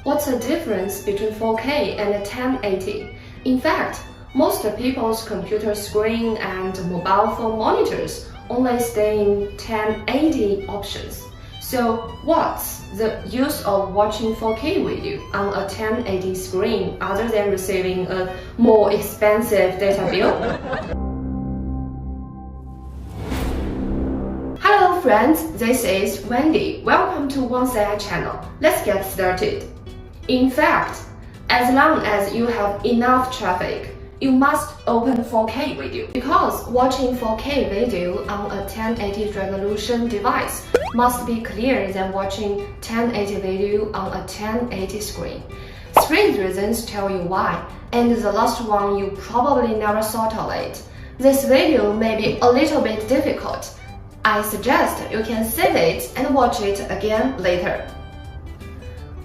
What's the difference between 4K and 1080? In fact, most people's computer screen and mobile phone monitors only stay in 1080 options. So what's the use of watching 4K video on a 1080 screen other than receiving a more expensive data bill? Hello friends, this is Wendy. Welcome to OneCI channel. Let's get started. In fact, as long as you have enough traffic, you must open 4K video because watching 4K video on a 1080 resolution device must be clearer than watching 1080 video on a 1080 screen. 3 reasons tell you why, and the last one you probably never thought of it. This video may be a little bit difficult. I suggest you can save it and watch it again later.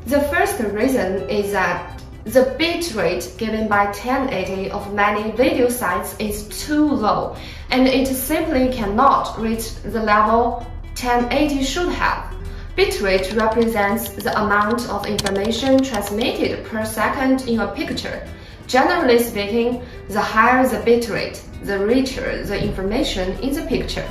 The first reason is that the bitrate given by 1080 of many video sites is too low, and it simply cannot reach the level 1080 should have. Bitrate represents the amount of information transmitted per second in a picture. Generally speaking, the higher the bitrate, the richer the information in the picture.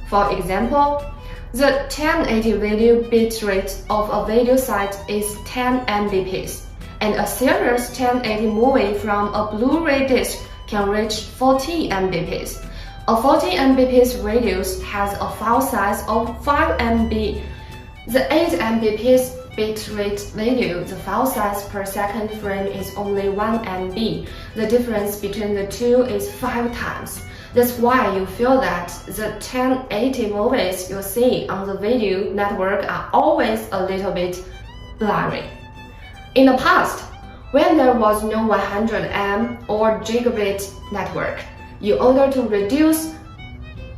For example, the 1080 video bitrate of a video site is 10 Mbps, and a serious 1080 movie from a Blu-ray disc can reach 40 Mbps. A 40 Mbps radius has a file size of 5 MB. The 8 Mbps bitrate video, the file size per second frame is only 1 MB. The difference between the two is 5 times. That's why you feel that the 1080 movies you see on the video network are always a little bit blurry. In the past, when there was no 100M or gigabit network, in order to reduce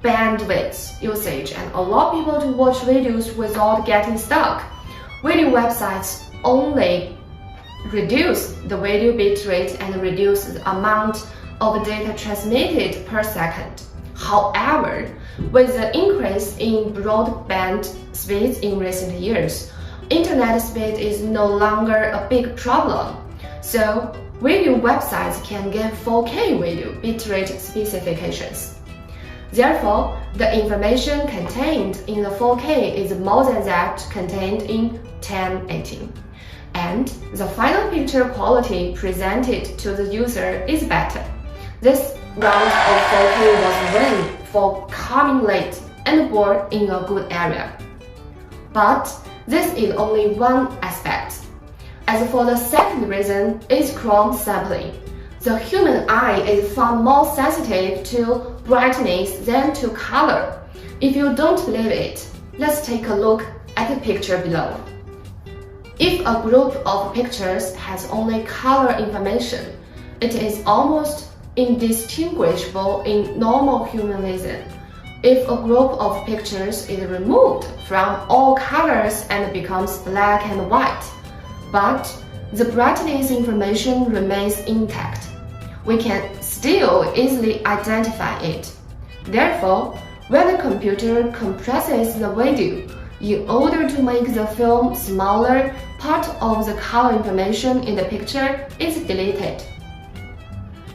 bandwidth usage and allow people to watch videos without getting stuck, video websites only reduce the video bitrate and reduce the amount of data transmitted per second. However, with the increase in broadband speeds in recent years, internet speed is no longer a big problem. So, video websites can give 4K video bitrate specifications. Therefore, the information contained in the 4K is more than that contained in 1080. And the final picture quality presented to the user is better. This round of 4K was win for coming late and bored in a good area. But this is only one aspect. As for the second reason is Chrome sampling. The human eye is far more sensitive to brightness than to color. If you don't believe it, let's take a look at the picture below. If a group of pictures has only color information, it is almost indistinguishable in normal human vision. If a group of pictures is removed from all colors and becomes black and white, but the brightness information remains intact, we can still easily identify it. Therefore, when the computer compresses the video, in order to make the film smaller, part of the color information in the picture is deleted.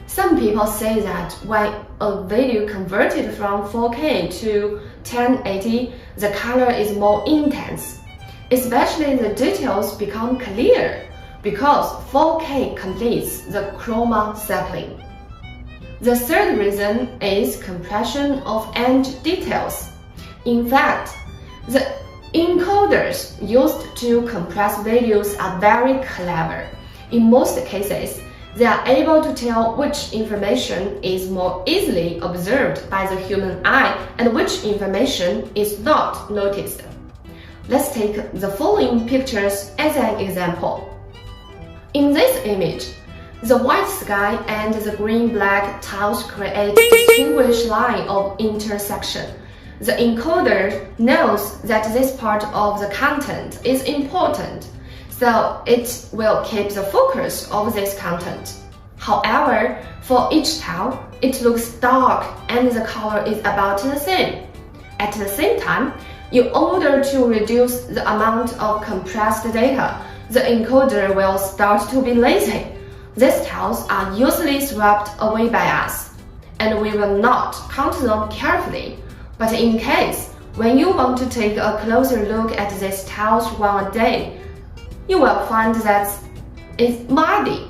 Some people say that when a video converted from 4K to 1080, the color is more intense. Especially the details become clear because 4K completes the chroma sampling. The third reason is compression of end details. In fact, the encoders used to compress videos are very clever. In most cases, they are able to tell which information is more easily observed by the human eye and which information is not noticed. Let's take the following pictures as an example. In this image, the white sky and the green-black tiles create a distinguished line of intersection. The encoder knows that this part of the content is important, so it will keep the focus of this content. However, for each tile, it looks dark and the color is about the same. At the same time, in order to reduce the amount of compressed data, the encoder will start to be lazy. These tiles are usually swept away by us, and we will not count them carefully. But in case, when you want to take a closer look at these tiles one a day, you will find that it's muddy.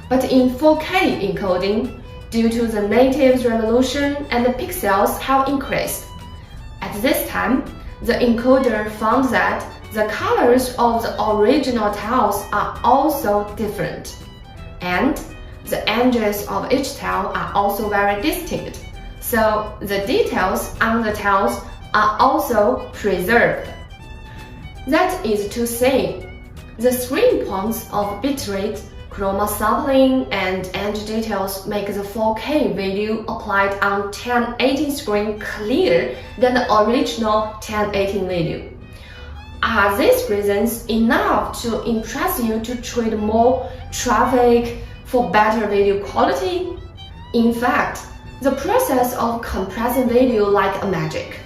But in 4K encoding, due to the native resolution and the pixels have increased. At this time, the encoder found that the colors of the original tiles are also different, and the edges of each tile are also very distinct, so the details on the tiles are also preserved. That is to say, the 3 points of bitrate, chroma sampling, and edge details make the 4K video applied on 1080 screen clearer than the original 1080 video. Are these reasons enough to impress you to trade more traffic for better video quality? In fact, the process of compressing video like a magic,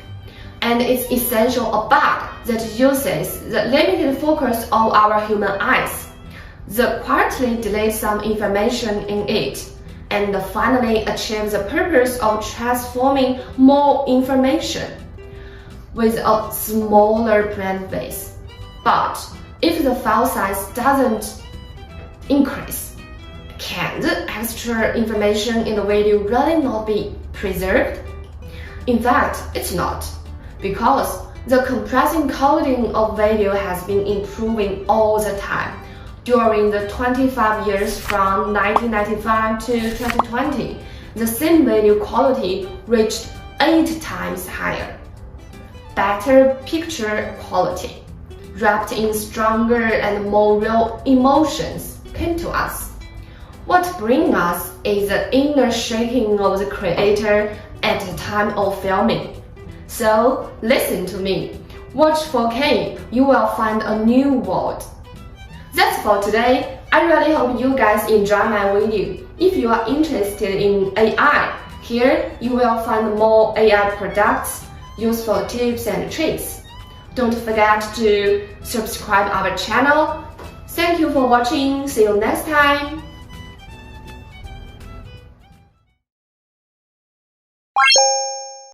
and it's essential a bug that uses the limited focus of our human eyes. The quietly delete some information in it, and finally achieve the purpose of transforming more information with a smaller print base. But if the file size doesn't increase, can the extra information in the video really not be preserved? In fact, it's not, because the compressing coding of video has been improving all the time. During the 25 years from 1995 to 2020, the same video quality reached 8 times higher. Better picture quality, wrapped in stronger and more real emotions, came to us. What brings us is the inner shaking of the creator at the time of filming. So listen to me. Watch 4K, you will find a new world. That's for today. I really hope you guys enjoy my video. If you are interested in AI, here you will find more AI products, useful tips and tricks. Don't forget to subscribe our channel. Thank you for watching. See you next time.